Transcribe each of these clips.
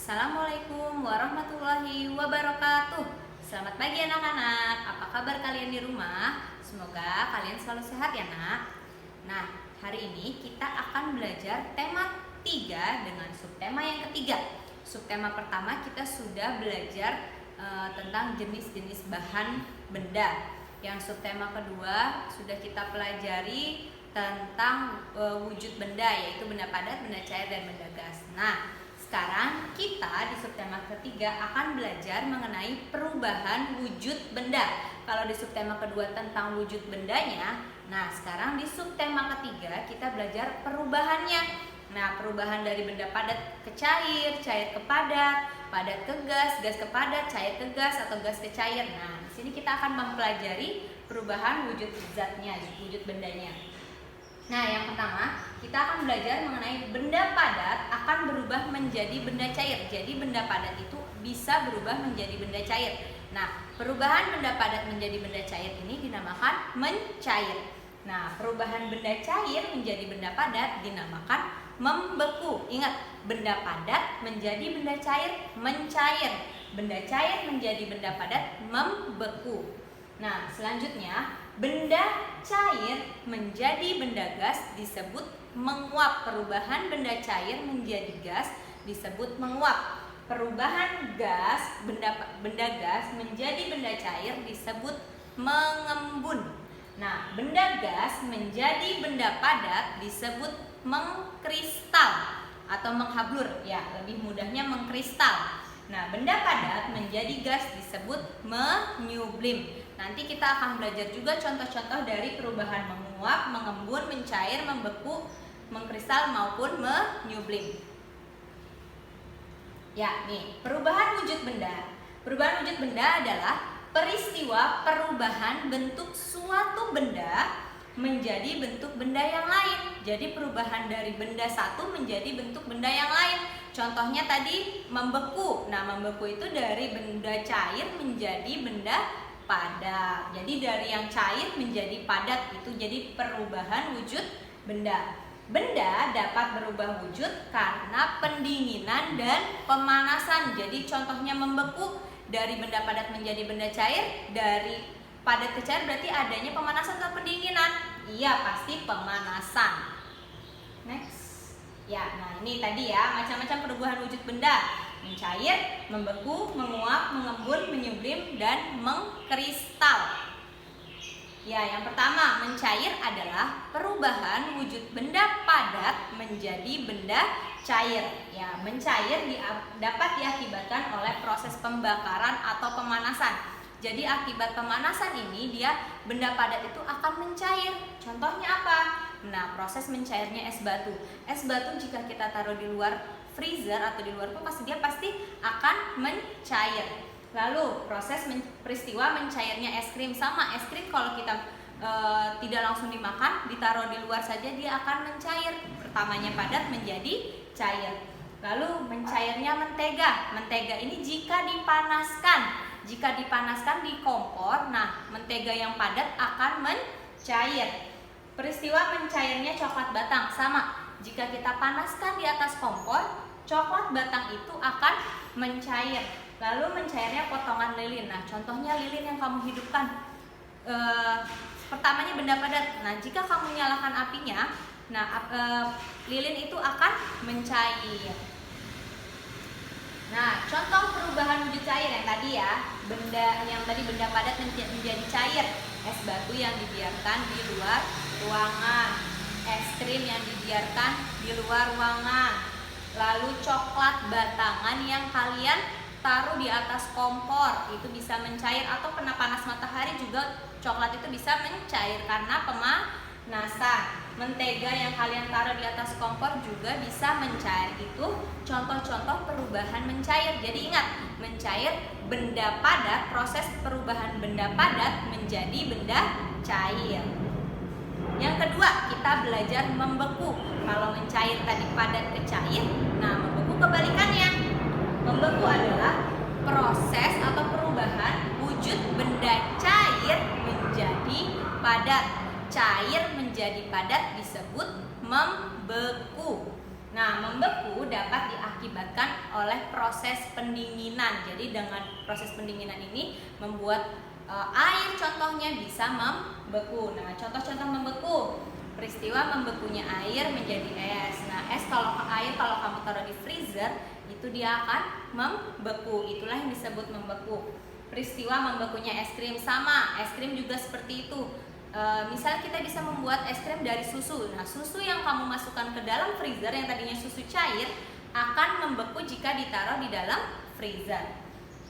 Assalamualaikum warahmatullahi wabarakatuh. Selamat pagi anak-anak. Apa kabar kalian di rumah? Semoga kalian selalu sehat ya nak. Nah, hari ini kita akan belajar tema 3 dengan subtema yang ketiga. Subtema pertama kita sudah belajar tentang jenis-jenis bahan benda. Yang subtema kedua sudah kita pelajari tentang wujud benda, yaitu benda padat, benda cair, dan benda gas. Nah, sekarang kita di subtema ketiga akan belajar mengenai perubahan wujud benda. Kalau di subtema kedua tentang wujud bendanya, nah sekarang di subtema ketiga kita belajar perubahannya. Nah, perubahan dari benda padat ke cair, cair ke padat, padat ke gas, gas ke padat, cair ke gas, atau gas ke cair. Nah, di sini kita akan mempelajari perubahan wujud zatnya, wujud bendanya. Nah, yang pertama kita akan belajar mengenai benda padat akan berubah menjadi benda cair. Jadi benda padat itu bisa berubah menjadi benda cair. Nah, perubahan benda padat menjadi benda cair ini dinamakan mencair. Nah, perubahan benda cair menjadi benda padat dinamakan membeku. Ingat, benda padat menjadi benda cair mencair. Benda cair menjadi benda padat membeku. Nah, selanjutnya benda cair menjadi benda gas disebut menguap. Perubahan benda cair menjadi gas disebut menguap. Perubahan gas benda gas menjadi benda cair disebut mengembun. Nah, benda gas menjadi benda padat disebut mengkristal atau menghablur. Ya, lebih mudahnya mengkristal. Nah, benda padat menjadi gas disebut menyublim. Nanti kita akan belajar juga contoh-contoh dari perubahan menguap, mengembun, mencair, membeku, mengkristal maupun menyublim. Ya, nih, perubahan wujud benda. Perubahan wujud benda adalah peristiwa perubahan bentuk suatu benda menjadi bentuk benda yang lain. Jadi perubahan dari benda satu menjadi bentuk benda yang lain. Contohnya tadi membeku. Nah, membeku itu dari benda cair menjadi benda padat. Jadi dari yang cair menjadi padat, itu jadi perubahan wujud benda. Benda dapat berubah wujud karena pendinginan dan pemanasan. Jadi contohnya membeku, dari benda padat menjadi benda cair, dari padat ke cair berarti adanya pemanasan atau pendinginan? Iya, pasti pemanasan. Next. Ya, nah ini tadi ya, macam-macam perubahan wujud benda. Mencair, membeku, menguap, mengembun, menyublim, dan mengkristal. Ya, yang pertama, mencair adalah perubahan wujud benda padat menjadi benda cair. Ya, mencair dapat diakibatkan oleh proses pembakaran atau pemanasan. Jadi akibat pemanasan ini benda padat itu akan mencair. Contohnya apa? Nah, proses mencairnya es batu. Es batu jika kita taruh di luar freezer atau di luar kulkas, dia pasti akan mencair. Lalu proses peristiwa mencairnya es krim, sama es krim kalau kita tidak langsung dimakan, ditaruh di luar saja dia akan mencair. Pertamanya padat menjadi cair. Lalu mencairnya mentega. Mentega ini jika dipanaskan di kompor, nah mentega yang padat akan mencair. Peristiwa mencairnya coklat batang, sama. Jika kita panaskan di atas kompor, coklat batang itu akan mencair. Lalu mencairnya potongan lilin. Nah, contohnya lilin yang kamu hidupkan. Pertamanya benda padat. Nah, jika kamu nyalakan apinya, lilin itu akan mencair. Nah, contoh perubahan wujud cair yang tadi ya, benda padat menjadi cair. Es batu yang dibiarkan di luar ruangan, es krim yang dibiarkan di luar ruangan, lalu coklat batangan yang kalian taruh di atas kompor itu bisa mencair, atau kena panas matahari juga coklat itu bisa mencair karena pemanasan. Mentega yang kalian taruh di atas kompor juga bisa mencair. Itu contoh-contoh perubahan mencair. Jadi ingat, mencair benda padat, proses perubahan benda padat menjadi benda cair. Yang kedua, kita belajar membeku. Kalau mencair tadi padat ke cair, nah membeku kebalikannya. Membeku adalah proses atau perubahan wujud benda cair menjadi padat. Cair menjadi padat disebut membeku. Nah, membeku dapat diakibatkan oleh proses pendinginan. Jadi dengan proses pendinginan ini membuat air contohnya bisa membeku. Nah, contoh-contoh membeku. Peristiwa membekunya air menjadi es. Nah, kalau kamu taruh di freezer, itu dia akan membeku. Itulah yang disebut membeku. Peristiwa membekunya es krim sama. Es krim juga seperti itu. Misal kita bisa membuat es krim dari susu. Nah, susu yang kamu masukkan ke dalam freezer yang tadinya susu cair akan membeku jika ditaruh di dalam freezer.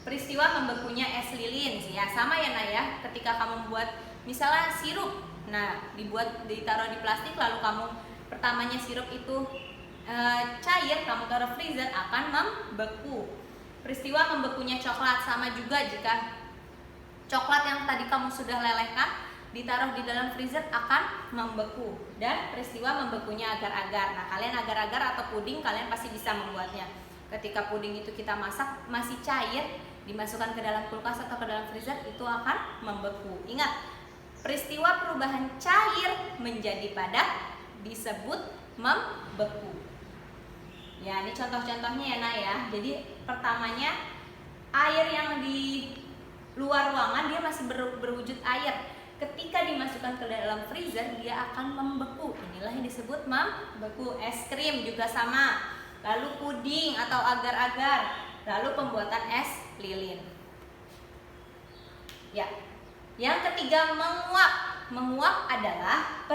Peristiwa membekunya es lilin, ya sama ya Nak ya. Ketika kamu membuat misalnya sirup, nah ditaruh di plastik, lalu kamu pertamanya sirup itu cair, kamu taruh freezer akan membeku. Peristiwa membekunya coklat sama juga, jika coklat yang tadi kamu sudah lelehkan ditaruh di dalam freezer akan membeku. Dan peristiwa membekunya agar-agar. Nah, kalian agar-agar atau puding kalian pasti bisa membuatnya. Ketika puding itu kita masak masih cair, dimasukkan ke dalam kulkas atau ke dalam freezer, itu akan membeku. Ingat, peristiwa perubahan cair menjadi padat disebut membeku. Ya, ini contoh-contohnya ya Nak ya. Jadi pertamanya air yang di luar ruangan dia masih berwujud air. Ketika dimasukkan ke dalam freezer dia akan membeku. Inilah yang disebut membeku. Es krim juga sama. Lalu puding atau agar-agar. Lalu pembuatan es lilin. Ya. Yang ketiga, menguap. Menguap adalah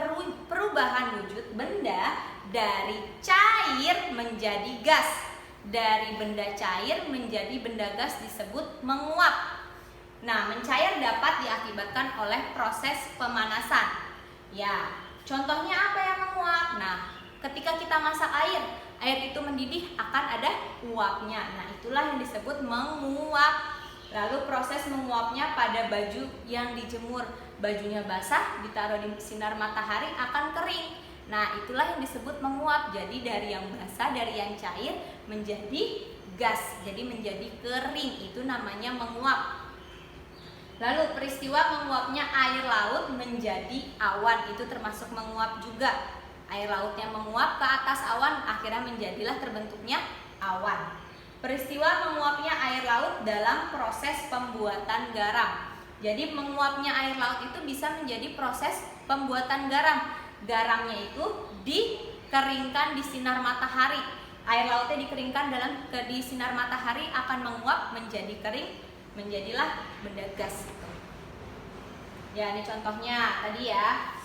perubahan wujud benda dari cair menjadi gas. Dari benda cair menjadi benda gas disebut menguap. Nah, mencair dapat diakibatkan oleh proses pemanasan. Ya, contohnya apa yang menguap? Nah, ketika kita masak air itu mendidih akan ada uapnya. Nah, itulah yang disebut menguap. Lalu proses menguapnya pada baju yang dijemur. Bajunya basah, ditaruh di sinar matahari akan kering. Nah, itulah yang disebut menguap. Jadi dari yang basah, dari yang cair menjadi gas. Jadi menjadi kering. Itu namanya menguap. Lalu peristiwa menguapnya air laut menjadi awan, itu termasuk menguap juga. Air laut yang menguap ke atas awan akhirnya menjadilah terbentuknya awan. Peristiwa menguapnya air laut dalam proses pembuatan garam. Jadi menguapnya air laut itu bisa menjadi proses pembuatan garam. Garamnya itu dikeringkan di sinar matahari. Air lautnya dikeringkan di sinar matahari akan menguap menjadi kering, menjadilah benda gas gitu. Ya, ini contohnya tadi ya,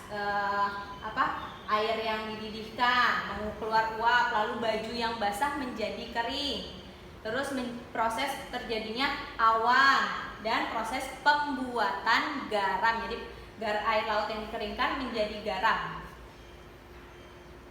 air yang dididihkan keluar uap, lalu baju yang basah menjadi kering, terus proses terjadinya awan dan proses pembuatan garam. Jadi air laut yang dikeringkan menjadi garam.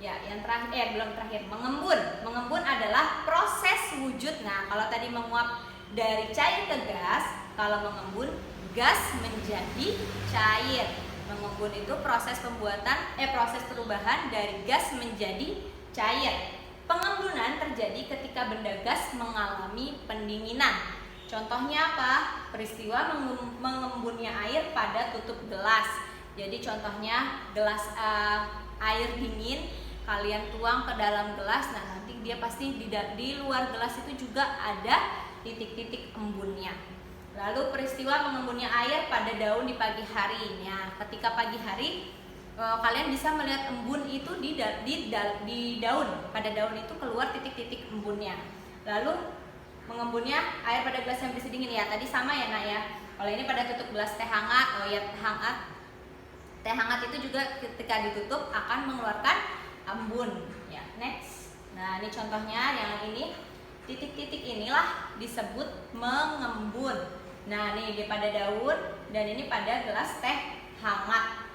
Ya, yang terakhir belum terakhir, mengembun. Mengembun adalah proses wujud. Nah, kalau tadi menguap dari cair ke gas, kalau mengembun gas menjadi cair. Mengembun itu proses proses perubahan dari gas menjadi cair. Pengembunan terjadi ketika benda gas mengalami pendinginan. Contohnya apa? Peristiwa mengembunnya air pada tutup gelas. Jadi contohnya gelas air dingin kalian tuang ke dalam gelas, nah nanti dia pasti di luar gelas itu juga ada titik-titik embunnya. Lalu peristiwa mengembunnya air pada daun di pagi hari. Ya, ketika pagi hari kalian bisa melihat embun itu di daun. Pada daun itu keluar titik-titik embunnya. Lalu mengembunnya air pada gelas yang berisi dingin. Ya, tadi sama ya Nak ya. Kalau ini pada tutup gelas teh hangat, teh hangat itu juga ketika ditutup akan mengeluarkan embun. Ya, next. Nah, ini contohnya yang ini. Titik-titik inilah disebut mengembun. Nah, ini dia pada daun dan ini pada gelas teh hangat.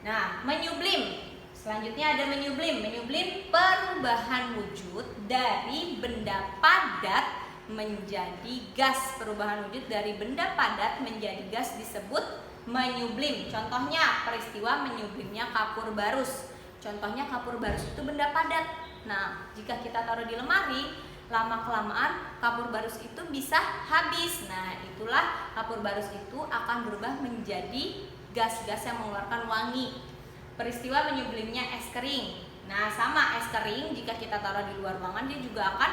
Nah, menyublim. Selanjutnya ada menyublim. Menyublim perubahan wujud dari benda padat menjadi gas. Perubahan wujud dari benda padat menjadi gas disebut menyublim. Contohnya peristiwa menyublimnya kapur barus. Contohnya kapur barus itu benda padat. Nah, jika kita taruh di lemari, lama-kelamaan kapur barus itu bisa habis. Nah, itulah kapur barus itu akan berubah menjadi gas-gas yang mengeluarkan wangi. Peristiwa menyublimnya es kering. Nah, sama es kering jika kita taruh di luar ruangan dia juga akan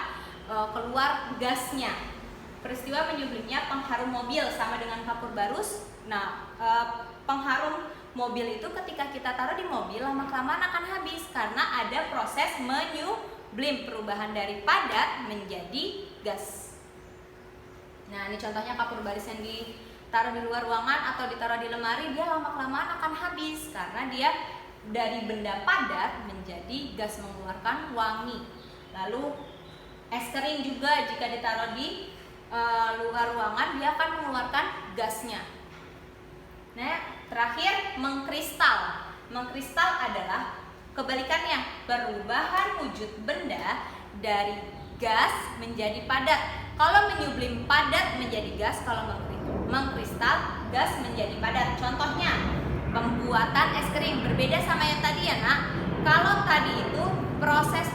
keluar gasnya. Peristiwa menyublimnya pengharum mobil sama dengan kapur barus. Nah, pengharum mobil itu ketika kita taruh di mobil lama-kelamaan akan habis karena ada proses menyublim, perubahan dari padat menjadi gas. Nah, ini contohnya kapur baris yang ditaruh di luar ruangan atau ditaruh di lemari, dia lama-kelamaan akan habis karena dia dari benda padat menjadi gas mengeluarkan wangi. Lalu es kering juga jika ditaruh di luar ruangan dia akan mengeluarkan gasnya. Nah, terakhir mengkristal. Mengkristal adalah kebalikannya, perubahan wujud benda dari gas menjadi padat. Kalau menyublim padat menjadi gas, kalau mengkristal gas menjadi padat. Contohnya pembuatan es krim berbeda sama yang tadi ya nak. Kalau tadi itu proses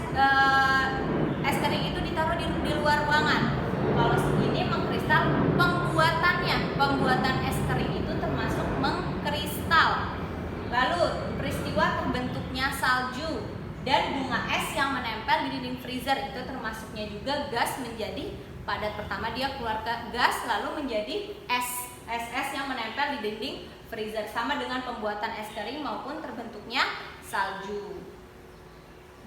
es kering itu ditaruh di luar ruangan. Kalau ini mengkristal pembuatan es kering itu termasuk mengkristal. Lalu peristiwa terbentuknya salju dan bunga es yang menempel di dinding freezer itu termasuknya juga gas menjadi padat. Pertama dia keluar gas lalu menjadi es yang menempel di dinding freezer, sama dengan pembuatan es kering maupun terbentuknya salju.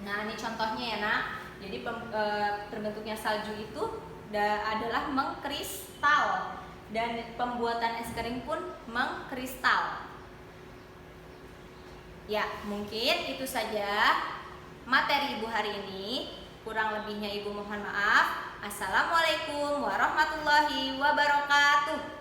Nah, ini contohnya ya nak. Jadi terbentuknya salju itu adalah mengkristal dan pembuatan es kering pun mengkristal. Ya, mungkin itu saja materi Ibu hari ini. Kurang lebihnya Ibu mohon maaf. Assalamualaikum warahmatullahi wabarakatuh.